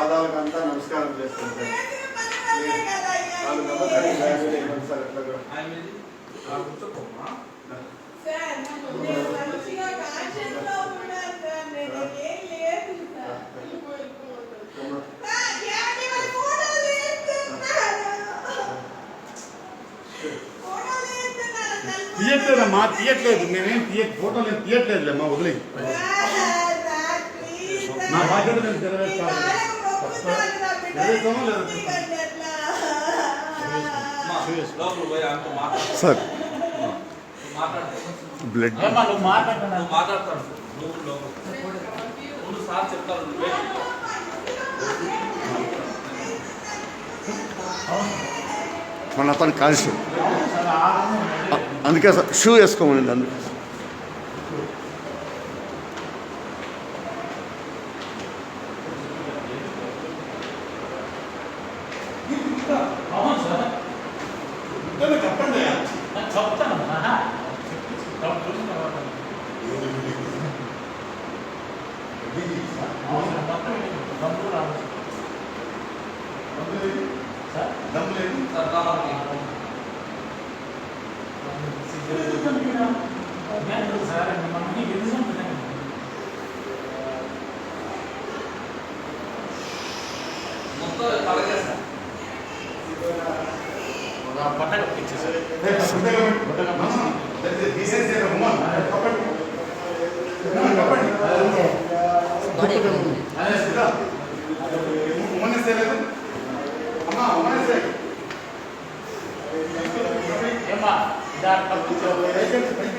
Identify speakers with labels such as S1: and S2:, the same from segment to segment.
S1: పాదాలకంతా నమస్కారం చేస్తాను తీయట్లేదమ్మా, తీయట్లేదు. నేనేం ఫోటోలు ఏం తీయట్లేదులేమ్మా, వదిలే. నా బాధ్యత నేను నెరవేర్చాలి. సార్ బ్లడ్ మన అతను కాన్షియస్, అందుకే సార్ షూ వేసుకోమనండి. అందుకే చెప్పండి, చెప్తాను.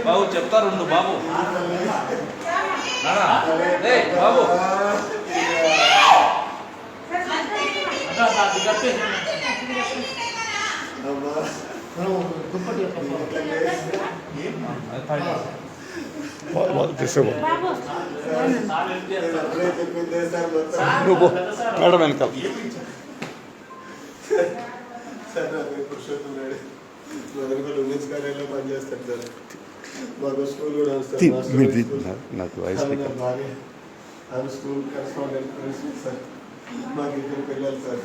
S2: బాబు చెప్తారు బాబు బాబు
S1: మేడం వెనకాల ఉమెన్స్ కాలేజ్లో పనిచేస్తాను సార్. మాకు స్కూల్ కూడా నాకు ఆమె స్కూల్ కరెస్పాండెంట్ ప్రిన్సిపల్ సార్. మాకు ఇద్దరు పిల్లలు సార్.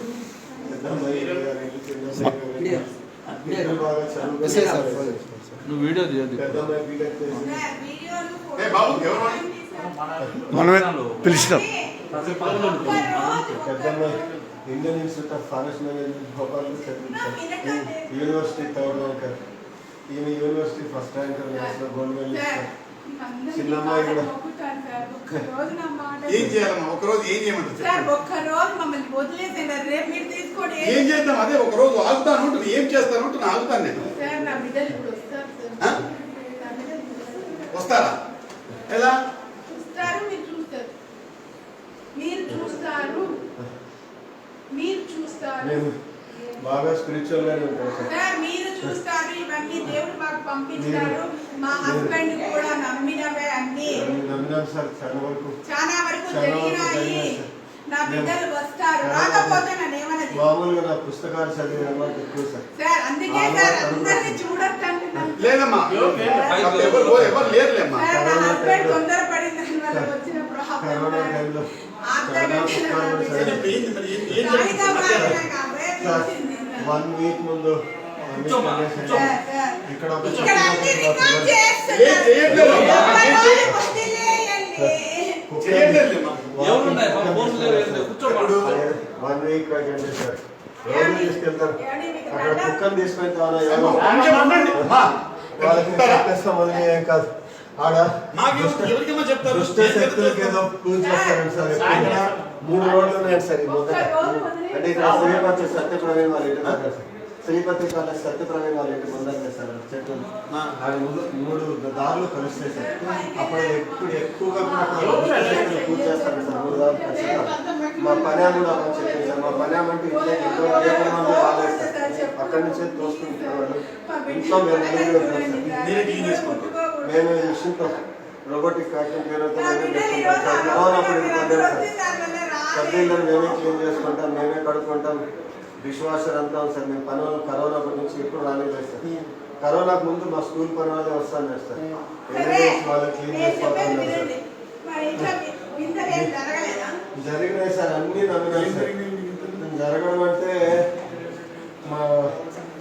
S1: బాగా చదువు.
S2: నువ్వు వీడియో తీయద్దు.
S1: మనమే పిలిచినాం. పెద్దమ్మాయి Indian institute of forest management భోపాల్లో చదివింది సార్. University third ranker. ఈమె university first ranker, national gold medallist. చిన్నమ్మాయి కూడా ఏం చేయాలమ్మా? ఒకరోజు ఏం చేయమంటారు?
S3: ఒక్కరోజు మమ్మల్ని వదిలేసేయండి, రేపు మీరు తీసుకోండి.
S1: ఏం చేద్దాం? అదే ఒక రోజు ఆగుతాను ఉంటుంది. ఏం చేస్తాను ఉంటుంది, ఆగుతాను నేను. వస్తారా? ఎలా
S3: చూస్తారు? మీరు చూస్తారు, మీరు చూస్తారు, మీరు చూస్తారు.
S1: బాగా స్పిరిచువల్ గానే ఉంటారు
S3: సార్. మీరు చూస్తారు, ఇవన్నీ దేవుడు మాకు పంపించారు. మా హస్బెండ్ కూడా నమ్మినవే అన్ని.
S1: నమ్మినాం సార్.
S3: చాలా వరకు జరిగినాయి. నా బిడ్డలు వస్తారు, రాకపోతే నన్ను ఏమన్నా
S1: మామూలుగా నా పుస్తకాలు చదివే అలవాటు ఎక్కువ సార్.
S3: సార్ అందుకే సార్ అందరినీ చూడొద్దంటే
S1: లేదమ్మా, ఎవరు లేరులేమ్మా.
S3: నా హస్బెండ్ తొందరపడిందని వల్ల వచ్చిన
S1: కరోనా టైంలో వన్ వీక్ ముందు ఇక్కడ వన్ వీక్ అటెండ్ సార్. రోజు తీసుకెళ్తారు. అక్కడ కుక్కని తీసుకొని వాళ్ళకి చెప్పేస్తాం. అది ఏం కాదు. ఆడ దుష్ట శక్తులకి ఏదో పూజ చేస్తారండి సార్. ఎక్కడ 3 రోడ్లు ఉన్నాయండి సార్. ఈ మొదట అంటే ఇక్కడ శ్రీపతి సత్యప్రవీణ్ వాళ్ళ ఇంటి దగ్గర సార్. శ్రీపతి కాలేజ్ సత్యప్రవీణ్ వాళ్ళ ఇంటి ముందర సార్. చెట్టు ఆడ 3 దారులు కలుస్తాయి సార్. అప్పుడు ఎక్కువగా పూజ చేస్తారు సార్. 3 దారులు ఖచ్చితంగా. మా పని కూడా అని చెప్పింది సార్. మా పని అంటే ఇట్లా ఎక్కువ మంది బాగాలేదు సార్. అక్కడి నుంచే తోసుకుంటున్నారు వాళ్ళు. ఇంట్లో మేము ఈ విషయంతో రోబోటిక్ వ్యాక్యూమ్ కర్రీలను మేమే క్లీన్ చేసుకుంటాం, మేమే కడుక్కుంటాం, డిష్ వాషర్ అంతా సార్. మేము పని కరోనా గురించి ఎప్పుడు రాలేదు సార్. కరోనాకు ముందు మా స్కూల్ పని వాళ్ళే వస్తాను సార్. వాళ్ళు క్లీన్ చేసుకోవాలి సార్. జరిగినాయి సార్. ఇవన్నీ నమ్మినాను సార్. జరగడం అంటే మా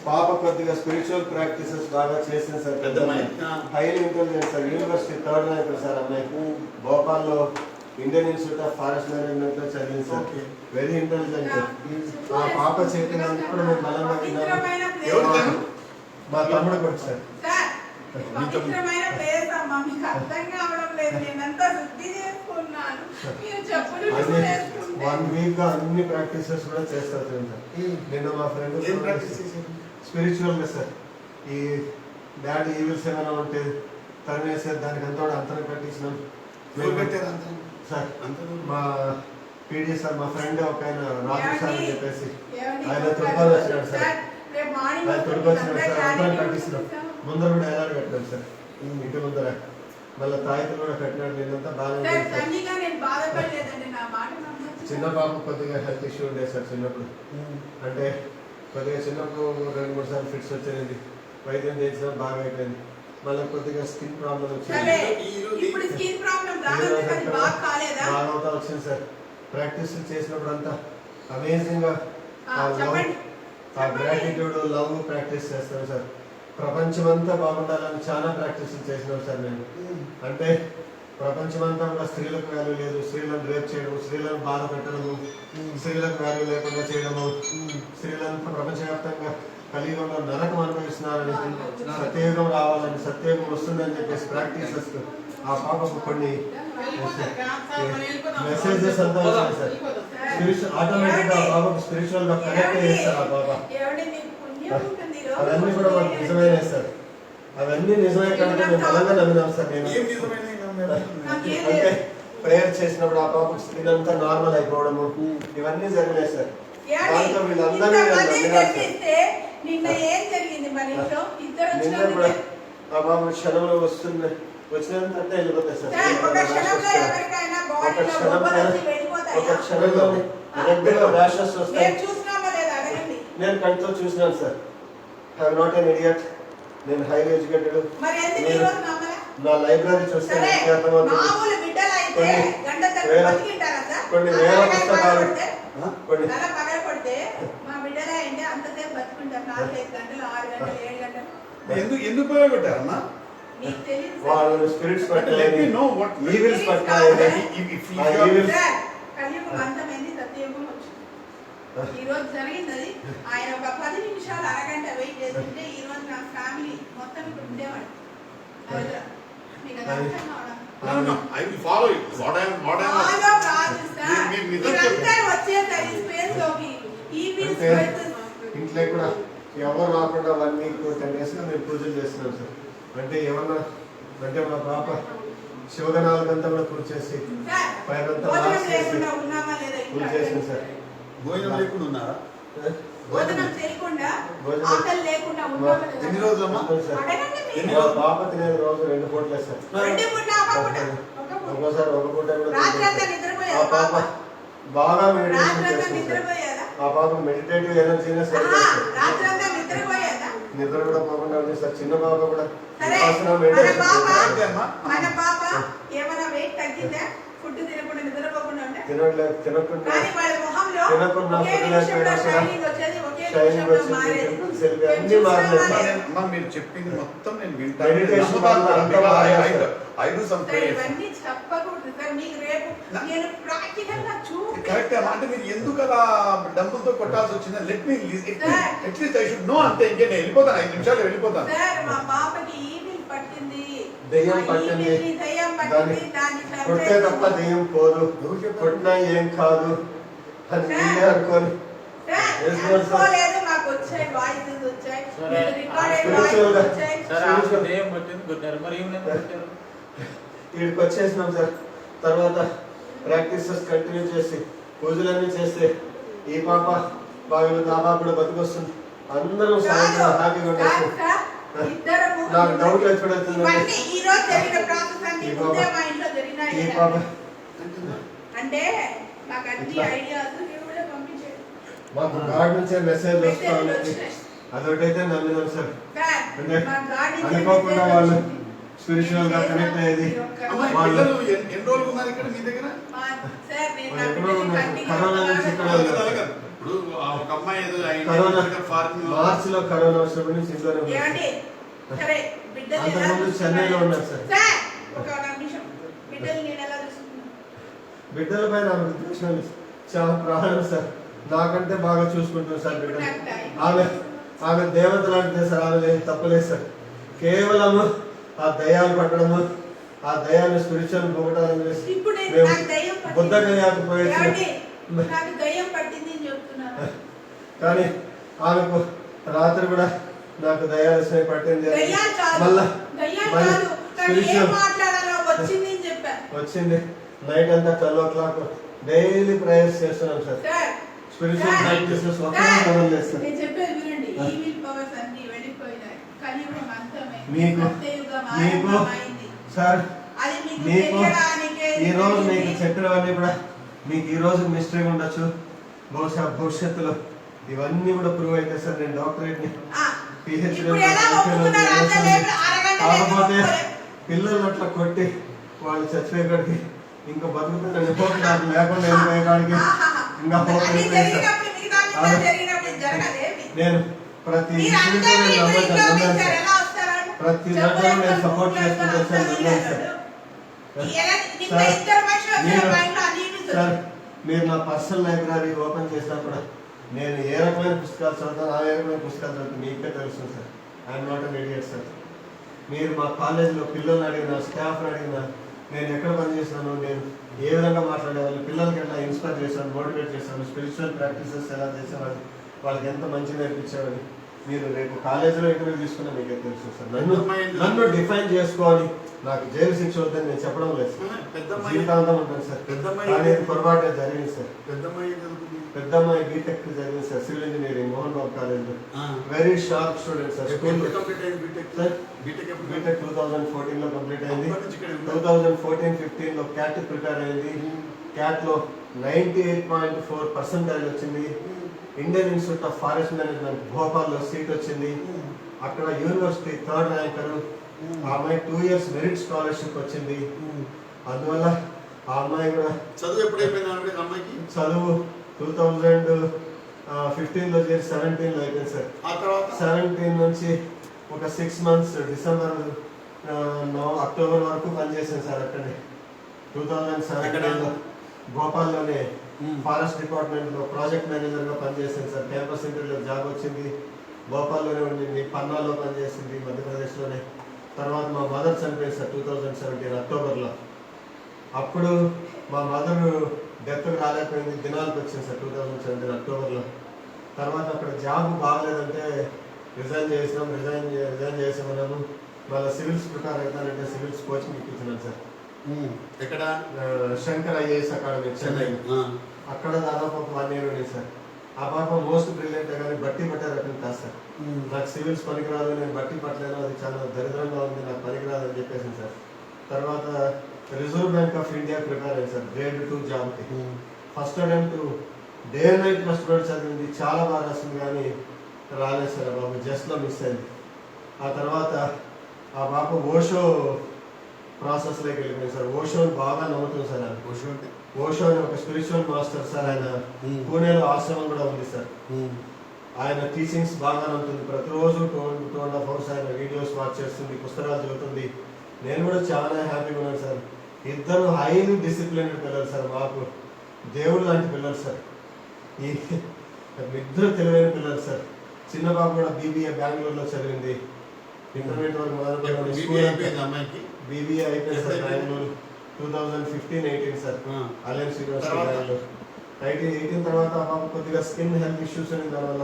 S1: పాప కొద్దిగా స్పిరిచువల్ ప్రాక్టీసెస్ బాగా చేసింది sir. Highly intelligent sir. University third rank sir అమ్మాయి. భోపాల్లో Indian institute of forest management లో చదివింది సార్. Very intelligent. ఆ పాప చెప్పినందుకు మేము బలంగా విన్నాము. మా తమ్ముడు కూడా సార్.
S3: పవిత్రమైన ప్లేస్ అమ్మా, మీకు అర్థం కావడం లేదు. నేనంతా శుద్ధి చేసుకున్నాను. మీరు చెప్పులు చేసుకుంటే
S1: 1 వీక్ గా అన్ని ప్రాక్టీసెస్ కూడా చేస్తారు సార్. నిన్న మా ఫ్రెండ్ స్పిరిచువల్ గా సార్ ఈ డాడీ ఈవిల్స్ ఏమైనా ఉంటే తరిమేసారు, దానికి అంతా కూడా అంతరం కట్టించినాం సార్. మా పీడీ సార్ మా ఫ్రెండ్ ఒక ఆయన రాజు సార్ అని చెప్పేసి ఆయన తొడుకొని వచ్చినాడు సార్. ఆయన తొడుగు వచ్చినాడు సార్. అంతరం కట్టిస్తున్నాం. ముందర కూడా ఎలాంటి కట్టాం సార్. ఇంటి ముందర మళ్ళీ తాయితులు కూడా కట్టినాడు. నేనంతా బాగా చిన్న పాప కొద్దిగా హెల్త్ ఇష్యూ ఉండే సార్ చిన్నప్పుడు. అంటే కొద్దిగా చిన్నప్పుడు 2-3 సార్లు ఫిట్స్ వచ్చేది. వైద్యం చేసినా బాగా అయిపోయింది. మళ్ళీ కొద్దిగా స్కిన్ ప్రాబ్లం వచ్చింది. బాగా అవుతా వచ్చింది సార్. ప్రాక్టీస్ చేసినప్పుడు అంతా అమేజింగ్ గా ఆ గ్రాటిట్యూడ్ లవ్ ప్రాక్టీస్ చేస్తాను సార్. ప్రపంచమంతా బాగుండాలని చాలా ప్రాక్టీస్ చేసినాం సార్ నేను. అంటే ప్రపంచమంతా కూడా స్త్రీలకు వాల్యూ లేదు, స్త్రీలను రేప్ చేయడము, స్త్రీలను బాధ పెట్టడము, స్త్రీలకు వాల్యూ లేకుండా చేయడము, స్త్రీలంతా ప్రపంచవ్యాప్తంగా కలియుగంలో నరకం అనుభవిస్తున్నారని, సత్యయుగం రావాలని, సత్యయుగం వస్తుందని చెప్పేసి ప్రాక్టీసెస్ ఆ పాపకు కొన్ని మెసేజెస్ అంతా వచ్చాయి సార్. ఆటోమేటిక్ గా ఆ పాపకు స్పిరిచువల్ గా కనెక్ట్ చేస్తారు ఆ పాప. అవన్నీ కూడా మనకు నిజమైన సార్. అవన్నీ నిజమే కనుక మేము బలంగా నమ్మినాం సార్. నేను అంటే ప్రేయర్ చేసినప్పుడు ఆ పాపకు స్కిన్ అంతా నార్మల్ అయిపోవడము ఇవన్నీ జరిగినాయి సార్. దాంతో వీళ్ళందరూ నిన్న కూడా ఆ పాప క్షణంలో వచ్చినంత వెళ్ళిపోతాయి సార్. ఒక క్షణంలో ర్యాషెస్ వస్తాయి. నేను కంటితో చూసినాను sir. I'm not an idiot. నేను హైలీ ఎడ్యుకేటెడ్. నా లైబ్రరీ చూస్తే కొన్ని వేల పుస్తకాలు
S4: ఎందుకు పెట్టారన్నా
S1: వాళ్ళు స్పిరిట్స్ పట్టాలి, ఈవిల్స్ పట్టాలి.
S3: ఈ రోజు జరిగింది. ఆయన ఒక 10 నిమిషాలు అరగంట వెయిట్ చేస్తుంటే ఈ రోజు నా ఫ్యామిలీ మొత్తం ఇక్కడ ఉండేవాడు.
S1: ఇంట్లో కూడా ఎవరు రాకుండా 1 వీక్ 10 days గా మేము పూజలు చేస్తున్నాం సార్. అంటే ఏమన్నా అంటే మా పాప శివగణాలకంతా కూడా పూజ చేసి పైనంతా పూజ చేసింది సార్.
S4: భోజనం లేకుండా ఉన్నారా?
S3: ఎన్ని రోజులమ్మా?
S1: పాప తినేది రోజు 2 పూటలే సార్. ఒక్కోసారి 1 పూట కూడా. ఆ పాప బాగా మెడిటేషన్ చేస్తుంది. ఆ పాప మెడిటేటివ్ ఎనర్జీనే సార్. నిద్ర కూడా పోకుండా ఉంది సార్. చిన్న పాప కూడా
S4: మీరు చెప్పింది మొత్తం నేను కరెక్ట్. అంటే మీరు ఎందుకు అలా డబ్బులతో కొట్టాల్సి వచ్చిందా? Let me at least I should know. అంతే. ఇంకే నేను వెళ్ళిపోతాను, 5 నిమిషాలు వెళ్ళిపోతాను.
S1: దెయ్యం పట్టింది. కొట్టే తప్ప దెయ్యం పోదు, కొట్టినా ఏం కాదు అని అనుకోని వీడికి వచ్చేసినాం సార్. తర్వాత ప్రాక్టీసెస్ కంటిన్యూ చేసి పూజలన్నీ చేస్తే ఈ పాప బాగా ఆ పాప కూడా బతికొస్తుంది. అందరం సాయంత్రం హ్యాపీగా ఉండేసి నాకు డౌట్ ఎప్పుడవుతుంది ఈ పాప మాకు గాడ్ నుంచే మెసేజ్ వస్తా ఉంది. అదొకటైతే నమ్మినాం సార్. అంటే అనుకోకుండా వాళ్ళు స్పిరిచువల్ గా కనెక్ట్ అయ్యేది. వాళ్ళు
S4: ఎన్ని రోజులు ఉన్నారు ఇక్కడ మీ దగ్గర?
S1: కరోనా లో కరోనా వచ్చినప్పటి నుంచి ఇంట్లోనే ఉన్నారు.
S3: ఏమండి? సరే, బిడ్డలు ఎలా
S1: అంతకుముందు
S3: చూసుకున్నారు?
S1: చెన్నైలో ఉన్నారు సార్.
S3: సార్, ఒక నిమిషం. బిడ్డలు నేను ఎలా చూసుకున్నాను?
S1: బిడ్డలపై నాకు ఉద్దేశం చాలా ప్రాణం సార్. నాకంటే బాగా చూసుకుంటాను సార్ బిడ్డలు. ఆమె దేవత లాంటిదే సార్. ఆమె లేదు తప్పలేదు సార్. కేవలం ఆ దయాలు పట్టడము, ఆ దయాన్ని స్పిరిచువల్ పోగొట్టాలని
S3: ఇప్పుడు నేను
S1: మేము
S3: నాకు దయ్యం పట్టింది.
S1: బుద్ధ గయాకు పోయేసి
S3: ఏమండి? నాకు దయ్యం పట్టింది అని చెప్తున్నాను.
S1: కానీ ఆమెకు రాత్రి కూడా నాకు దయాలస్మై పట్టింది.
S3: దయ్యాలు కాదు.
S1: మళ్ళా
S3: దయ్యాలు
S1: మళ్ళీ
S3: కాదు. కానీ ఏం
S1: స్పిరిచువల్
S3: మాట్లాడాలో వచ్చింది అని చెప్పా.
S1: వచ్చింది. నైట్ అంతా 12 o'clock డైలీ ప్రేయర్స్ చేస్తున్నాం sir.
S3: Sir,
S1: spiritual
S3: sir,
S1: practices
S3: sir,
S1: ఒక్కడే మనం చేస్తాం.
S3: నేను చెప్పేది వినండి. ఈవిల్ పవర్స్ అన్ని వెళ్ళిపోయినాయి. కలియుగం అంతమైంది.
S1: మీకు
S3: సత్యయుగం
S1: మీకు
S3: ఆరంభమైంది.
S1: సార్
S3: అది మీకు
S1: మీకు
S3: తెలియడానికే
S1: ఈ రోజు మీకు
S3: తెలిసింది.
S1: చెప్పినవన్నీ కూడా మీకు ఈ రోజు మిస్టేక్ ఉండొచ్చు. బహుశా భవిష్యత్తులో ఇవన్నీ కూడా ప్రూవ్ అయితే సార్ నేను డాక్టరేట్ ని
S3: ఆ,
S1: PhD
S3: ఇప్పుడు ఎలా ఒప్పుకున్నారు? అంత లేదు, అరగంట లేదు,
S1: కాకపోతే
S3: ఒప్పుకోలేదు.
S1: పిల్లలు అట్లా కొట్టి వాళ్ళు చచ్చిపోయేకాడికి ఇంకా బతుకుతుందని హోప్ నాకు లేకుండా వెళ్ళిపోయేకాడికి ఇంకా హోప్
S3: అది
S1: అయిపోయింది సార్.
S3: జరిగినప్పుడు మిగతా విషయాలు జరిగినప్పుడు ఇది జరగదేమి?
S1: నేను ప్రతి
S3: మీరు
S1: ఇన్సిడెంట్
S3: అందరూ
S1: నేను
S3: ఇప్పుడు ఇంట్లో
S1: నమ్మాను
S3: మీరు
S1: సార్.
S3: ఎలా వస్తారని
S1: ప్రతి దాంట్లో నేను సపోర్ట్ చేసుకుంటాను సార్. నమ్మాను సార్. సార్ మీరు నా పర్సనల్ లైబ్రరీ ఓపెన్ చేసినా కూడా నేను ఏ రకమైన పుస్తకాలు చదువుతాను, ఆ ఏ రకమైన పుస్తకాలు చదువుతాను మీకే తెలుస్తుంది sir. I'm not an idiot sir. మీరు మా కాలేజీలో పిల్లల్ని అడిగినా, స్టాఫ్ని అడిగినా, నేను ఎక్కడ పనిచేస్తాను, నేను ఏ విధంగా మాట్లాడేవాళ్ళు, పిల్లలకి ఎట్లా ఇన్స్పైర్ చేశాను, మోటివేట్ చేశాను, స్పిరిచువల్ ప్రాక్టీసెస్ ఎలా చేసేవాళ్ళు, వాళ్ళకి ఎంత మంచి నేర్పించేవాళ్ళు, మీరు రేపు కాలేజీలో ఇంటర్వ్యూ తీసుకున్నా మీకే తెలుసు సార్. నన్ను డిఫైన్ చేసుకోవాలి. నాకు జైలు శిక్ష వద్దని నేను చెప్పడం లేదు సార్. జీవితాంతం ఉంటాను సార్. కానీ ఇది పొరపాటు జరిగింది సార్. పెద్దమ్మాయి బీటెక్ జరిగింది sir, civil engineering, Mohan Babu college. Very sharp student sir. School B Tech 2014 లో కంప్లీట్ అయింది. 2014-15 లో క్యాట్ ప్రిపేర్ అయింది. క్యాట్ లో 98.4% వచ్చింది. Indian institute of forest management భోపాల్లో సీట్ వచ్చింది. అక్కడ యూనివర్సిటీ 3rd ర్యాంకరు. ఆ అమ్మాయి 2 years మెరిట్ స్కాలర్షిప్ వచ్చింది. అందువల్ల ఆ అమ్మాయి కూడా
S4: చదువు ఎప్పుడైపోయింది అమ్మాయికి?
S1: చదువు 2015 లో చేసి 17 లో అయిపోయింది సార్.
S4: ఆ తర్వాత
S1: 17 నుంచి ఒక 6 months డిసెంబర్ అక్టోబర్ వరకు పనిచేసాను సార్ అక్కడే. 2017 లో భోపాల్లోనే ఫారెస్ట్ డిపార్ట్మెంట్ లో ప్రాజెక్ట్ మేనేజర్ గా పనిచేసింది సార్. క్యాంపస్ ఇంటర్వ్యూలో జాబ్ వచ్చింది. భోపాల్లోనే ఉండింది. పన్నాలో పనిచేసింది, మధ్యప్రదేశ్ లోనే. తర్వాత మా మదర్ చనిపోయింది సార్ 2017 అక్టోబర్లో. అప్పుడు మా మదర్ డెత్ రాలేకపోయింది, దినాలకు వచ్చింది సార్ 2017 అక్టోబర్లో. తర్వాత అక్కడ జాబ్ బాగలేదంటే రిజైన్ చేసామన్నాము. మళ్ళీ సివిల్స్ ప్రిపేర్ అవుతానంటే సివిల్స్ కోచింగ్ ఇప్పించినాను సార్.
S4: ఎక్కడ?
S1: Shankar IAS academy Chennai. అక్కడ దాదాపు ఒక 1 year ఉంది సార్. ఆ పాప మోస్ట్ బ్రిలియంట్ కానీ బట్టి పట్టే రకం కాదు సార్. నాకు సివిల్స్ పనికిరాదు, నేను బట్టి పట్టలేను, అది చాలా దరిద్రంగా ఉంది, నాకు పనికిరాదు అని చెప్పేసింది సార్. తర్వాత reserve bank of India prepare అయింది సార్ grade 2 జాబ్కి. First attempt day and night కష్టపడి చదివింది, చాలా బాగా రాసింది, కానీ రాలేదు సార్. ఆ బాబు జస్ట్లో మిస్ అయింది. ఆ తర్వాత ఆ పాప ఓషో ప్రాసెస్లోకి వెళ్ళిపోయింది సార్. ఓషోని బాగా నమ్ముతుంది సార్. ఓషో అని ఒక స్పిరిచువల్ మాస్టర్ సార్. ఆయన పూణేలో ఆశ్రమం కూడా ఉంది సార్. ఆయన టీచింగ్స్ బాగా ఉంటుంది. ప్రతిరోజు 2.5 hours ఆయన వీడియోస్ వాచ్ చేస్తుంది, పుస్తకాలు చదువుతుంది. నేను కూడా చాలా హ్యాపీగా ఉన్నాను సార్. ఇద్దరు హైలీ డిసిప్లిన్డ్ పిల్లలు సార్. మాకు దేవుడు లాంటి పిల్లలు సార్. ఈ ఇద్దరు తెలివైన పిల్లలు సార్. చిన్న బాబు కూడా BBA బెంగళూరులో చదివింది. ఇంటర్మీడియట్ వరకు
S4: అమ్మాయికి
S1: BBA అయిపోయింది sir Bengaluru 2015-18 sir. Alliance university Bengaluru. 18 తర్వాత ఆ బాబు కొద్దిగా స్కిన్ హెల్త్ ఇష్యూస్ అని దానివల్ల